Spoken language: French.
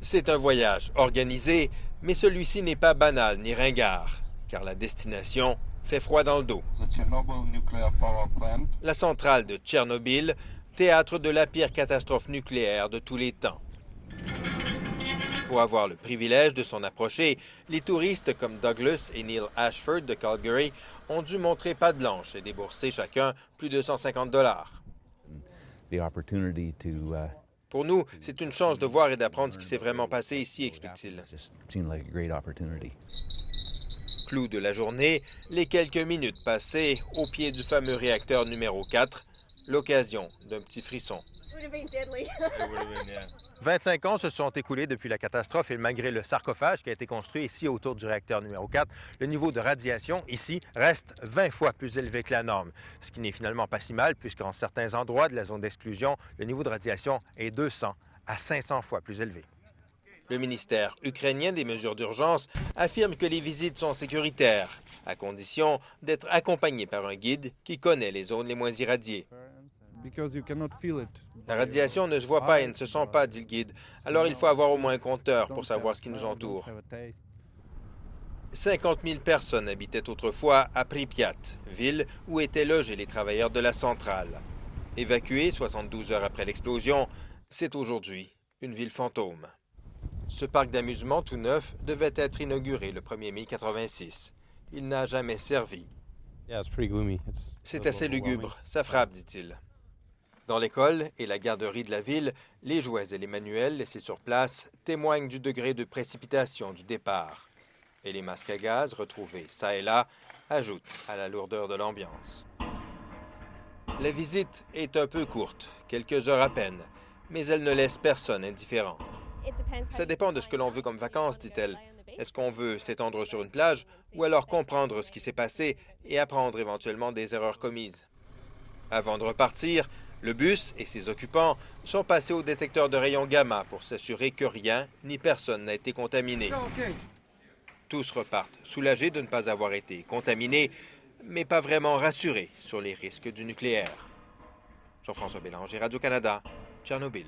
C'est un voyage organisé, mais celui-ci n'est pas banal ni ringard, car la destination fait froid dans le dos. La centrale de Tchernobyl, théâtre de la pire catastrophe nucléaire de tous les temps. Pour avoir le privilège de s'en approcher, les touristes comme Douglas et Neil Ashford de Calgary ont dû montrer patte blanche et débourser chacun plus de 150 $. Pour nous, c'est une chance de voir et d'apprendre ce qui s'est vraiment passé ici, explique-t-il. Clou de la journée, les quelques minutes passées au pied du fameux réacteur numéro 4, l'occasion d'un petit frisson. 25 ans se sont écoulés depuis la catastrophe et malgré le sarcophage qui a été construit ici autour du réacteur numéro 4, le niveau de radiation ici reste 20 fois plus élevé que la norme, ce qui n'est finalement pas si mal puisqu'en certains endroits de la zone d'exclusion, le niveau de radiation est 200 à 500 fois plus élevé. Le ministère ukrainien des mesures d'urgence affirme que les visites sont sécuritaires, à condition d'être accompagnées par un guide qui connaît les zones les moins irradiées. La radiation ne se voit pas et ne se sent pas, dit le guide. Alors il faut avoir au moins un compteur pour savoir ce qui nous entoure. 50 000 personnes habitaient autrefois à Pripyat, ville où étaient logés les travailleurs de la centrale. Évacués 72 heures après l'explosion, c'est aujourd'hui une ville fantôme. Ce parc d'amusement tout neuf devait être inauguré le 1er mai 1986. Il n'a jamais servi. C'est assez lugubre, ça frappe, dit-il. Dans l'école et la garderie de la ville, les jouets et les manuels laissés sur place témoignent du degré de précipitation du départ. Et les masques à gaz retrouvés ça et là ajoutent à la lourdeur de l'ambiance. La visite est un peu courte, quelques heures à peine, mais elle ne laisse personne indifférent. Ça dépend de ce que l'on veut comme vacances, dit-elle. Est-ce qu'on veut s'étendre sur une plage ou alors comprendre ce qui s'est passé et apprendre éventuellement des erreurs commises? Avant de repartir, le bus et ses occupants sont passés au détecteur de rayons gamma pour s'assurer que rien ni personne n'a été contaminé. Tous repartent soulagés de ne pas avoir été contaminés, mais pas vraiment rassurés sur les risques du nucléaire. Jean-François Bélanger, Radio-Canada, Tchernobyl.